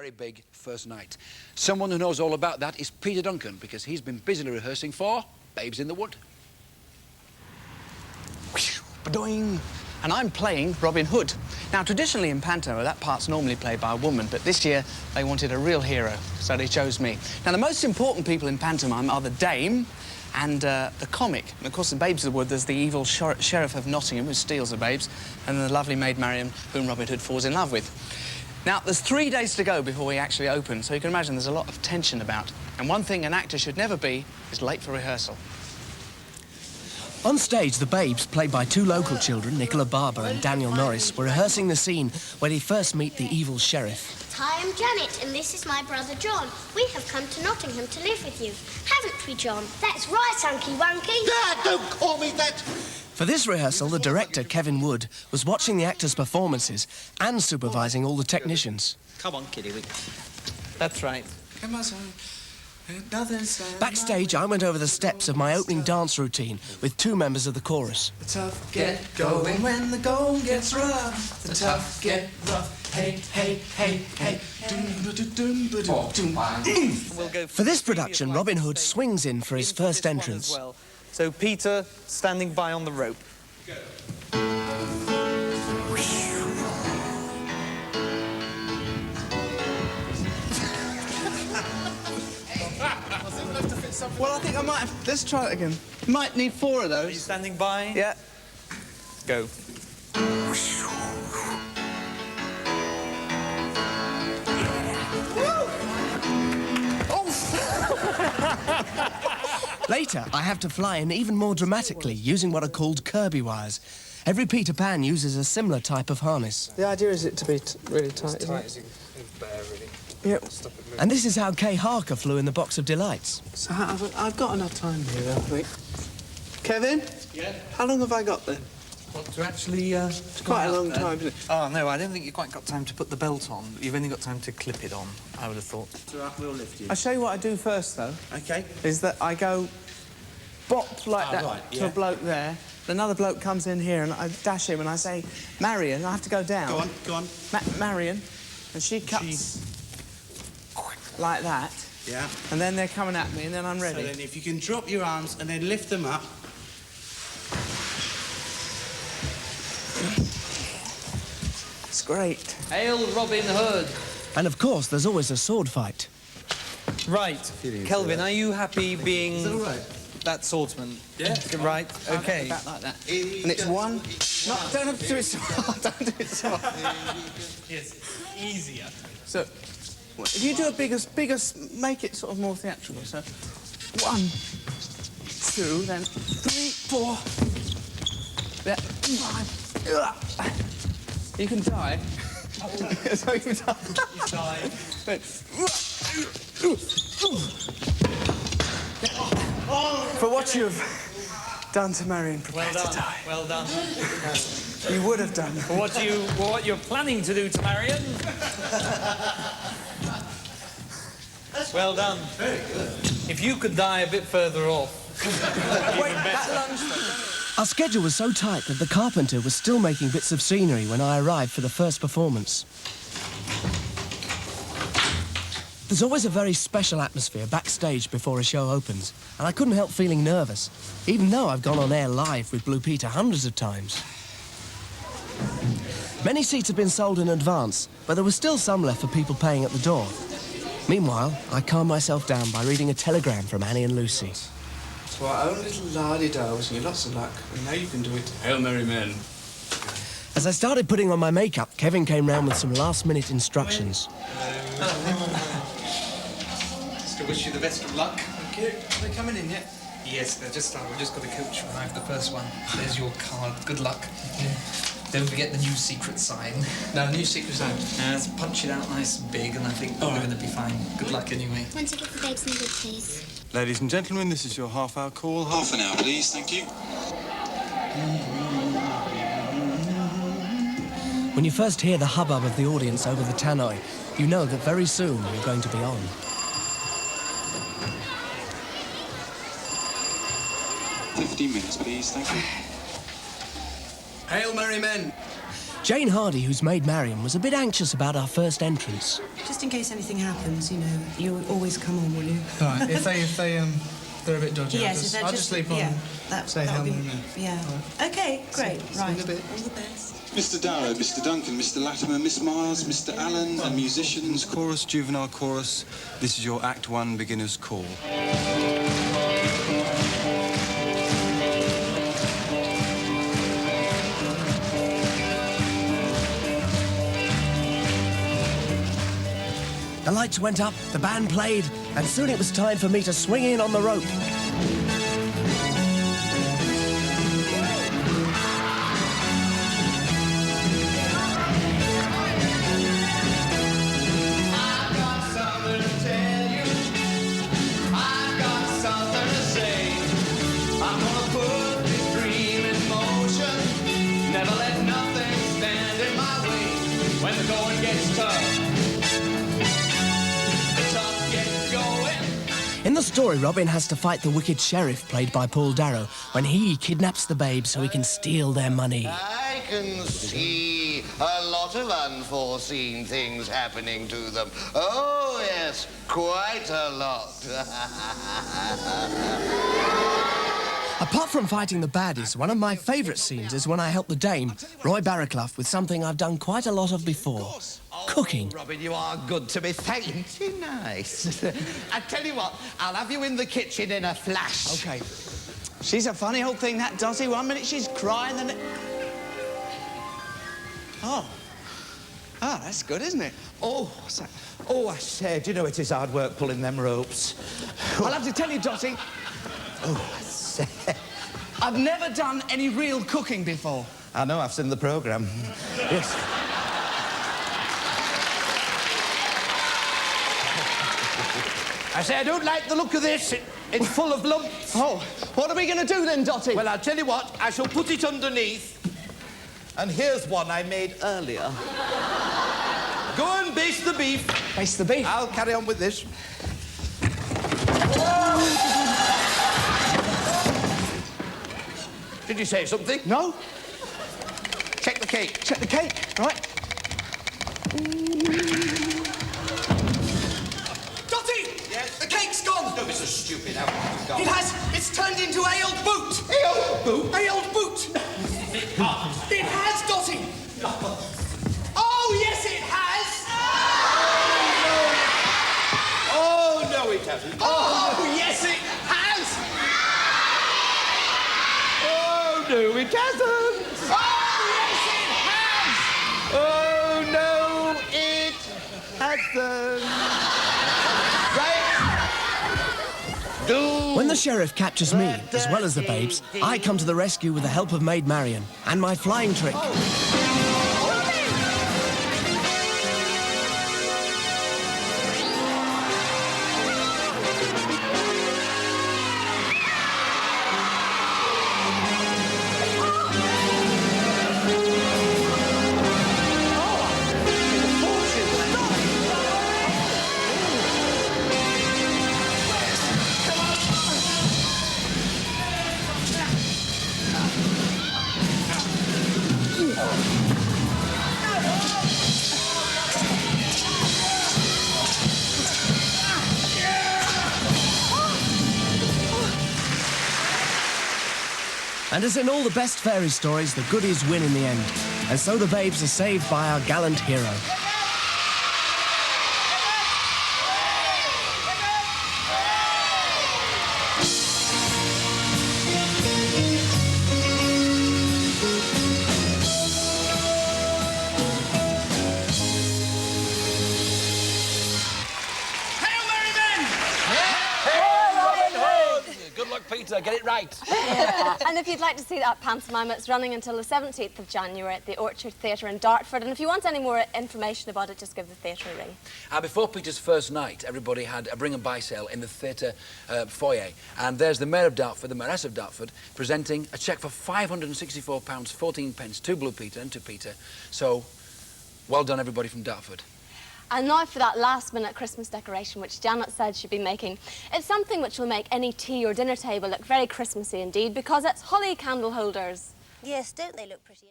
very big first night. Someone who knows all about that is Peter Duncan, because he's been busily rehearsing for Babes in the Wood. Ba-doing. And I'm playing Robin Hood. Now, traditionally in pantomime, that part's normally played by a woman, but this year they wanted a real hero, so they chose me. Now, the most important people in pantomime are the dame and the comic. And, of course, in Babes of the Wood, there's the evil sheriff of Nottingham who steals the babes, and the lovely maid Marian, whom Robin Hood falls in love with. Now, there's 3 days to go before we actually open, so you can imagine there's a lot of tension about. And one thing an actor should never be is late for rehearsal. On stage, the babes, played by 2 local children, Nicola Barber and Daniel Norris, were rehearsing the scene where they first meet the evil sheriff. Hi, I'm Janet, and this is my brother John. We have come to Nottingham to live with you. Haven't we, John? That's right, Unky Wunky. Dad, don't call me that! For this rehearsal, the director, Kevin Wood, was watching the actors' performances and supervising all the technicians. Come on, kiddie. That's right. Come on, son. Backstage, I went over the steps of my opening dance routine with 2 members of the chorus. The tough get going when the going gets rough. The tough get rough. Hey, hey, hey, hey. We'll go For this production, Robin Hood swings in for his first entrance. Well. So Peter standing by on the rope. Go. Well, I think I might have... Let's try it again. Might need 4 of those. Are you standing by? Yeah. Go. Later, I have to fly in even more dramatically, using what are called Kirby wires. Every Peter Pan uses a similar type of harness. The idea is it to be really tight, isn't it? as a bear, really. Yep. And this is how Kay Harker flew in the Box of Delights. So I've got enough time here, I think. Kevin? Yeah? How long have I got then? What, to actually... It's quite a long time, isn't it? Oh, no, I don't think you've quite got time to put the belt on. You've only got time to clip it on, I would have thought. It's all right, we'll lift you. I'll show you what I do first, though. OK. Is that I go bop like that right, to a bloke there. Another bloke comes in here and I dash him and I say, Marion, I have to go down. Go on. Marion. And she cuts like that. Yeah. And then they're coming at me and then I'm ready. So then if you can drop your arms and then lift them up. It's great. Hail Robin Hood. And of course, there's always a sword fight. Right. Kelvin, are you happy being... Is that all right? That swordsman? Yeah. Right, OK. Back like that. And it's one... No, don't have to do it so hard. Don't do it so hard. Yes, easier. So, if you do a bigger, make it sort of more theatrical. So, 1, 2, then 3, 4. Yeah, 5. You can die. So you die. You die. For what you've done to Marion, prepare to die. Well done. You would have done. For what you're planning to do to Marion. Well done. Very good. If you could die a bit further off. Wait, that lunge though. Our schedule was so tight that the carpenter was still making bits of scenery when I arrived for the first performance. There's always a very special atmosphere backstage before a show opens, and I couldn't help feeling nervous, even though I've gone on air live with Blue Peter hundreds of times. Many seats have been sold in advance, but there were still some left for people paying at the door. Meanwhile, I calmed myself down by reading a telegram from Annie and Lucy. To our own little lardy-da, wishing you lots of luck, and now you can do it. Hail, merry men. As I started putting on my makeup, Kevin came round with some last-minute instructions. Just to wish you the best of luck. Thank you. Are they coming in yet? Yes, they're just we've just got a coach arrived, the first one. There's your card. Good luck. Yeah. Don't forget the new secret sign. No, new secret sign. Let's punch it out nice and big, and I think we're going to be fine. Good luck anyway. Want to get the babes in the wood, please? Ladies and gentlemen, this is your half-hour call. Half an hour, please. Thank you. When you first hear the hubbub of the audience over the tannoy, you know that very soon you're going to be on. $15 minutes, please. Thank you. Hail, merry men. Jane Hardy, who's Maid Marian, was a bit anxious about our first entrance. Just in case anything happens, you know, you'll always come on, will you? All right, if they're a bit dodgy, Yes, I'll just sleep on and say that hello. would be, yeah. Okay, great, right. in a bit. All the best. Mr. Darrow, Mr. Duncan, Mr. Latimer, Miss Miles, Mr. Allen, and musicians, chorus, juvenile chorus. This is your Act 1 beginner's call. The lights went up, the band played, and soon it was time for me to swing in on the rope. In the story, Robin has to fight the wicked sheriff, played by Paul Darrow, when he kidnaps the babes so he can steal their money. I can see a lot of unforeseen things happening to them. Oh, yes, quite a lot. Apart from fighting the baddies, one of my favourite scenes is when I help the Dame, Roy Barraclough, with something I've done quite a lot of before. Cooking. Robin, you are good to me. Thank you, nice. I tell you what, I'll have you in the kitchen in a flash. OK. She's a funny old thing, that Dotty. 1 minute she's crying, then... Oh. Oh, that's good, isn't it? Oh, what's that? Oh, I said, you know it is hard work pulling them ropes. I'll have to tell you, Dotty, Oh, I said... I've never done any real cooking before. I know, I've seen the programme. Yes. I say, I don't like the look of this. It's full of lumps. Oh, what are we going to do then, Dotty? Well, I'll tell you what, I shall put it underneath. And here's one I made earlier. Go and baste the beef. Baste the beef? I'll carry on with this. Did you say something? No. Check the cake. Check the cake, right? Dotty! Yes? The cake's gone! Don't be so stupid. How have you gone? It has! It's turned into ale boot! Ale boot? Ale boot! It has, Dotty! Oh, yes, it has! Oh, no, it hasn't. Oh, yes, it has! Oh, no, it hasn't. Oh, yes, it has! Oh, no, it hasn't. Right? Do... When the sheriff captures me, as well as the babes, I come to the rescue with the help of Maid Marian and my flying trick. And as in all the best fairy stories, the goodies win in the end. And so the babes are saved by our gallant hero. Good luck, Peter. Get it right. And if you'd like to see that pantomime, it's running until the 17th of January at the Orchard Theatre in Dartford. And if you want any more information about it, just give the theatre a ring. Before Peter's first night, everybody had a bring and buy sale in the theatre foyer. And there's the Mayor of Dartford, the Mayoress of Dartford, presenting a cheque for £564.14 to Blue Peter and to Peter. So, well done, everybody from Dartford. And now for that last-minute Christmas decoration, which Janet said she'd be making. It's something which will make any tea or dinner table look very Christmassy indeed, because it's holly candle holders. Yes, don't they look pretty?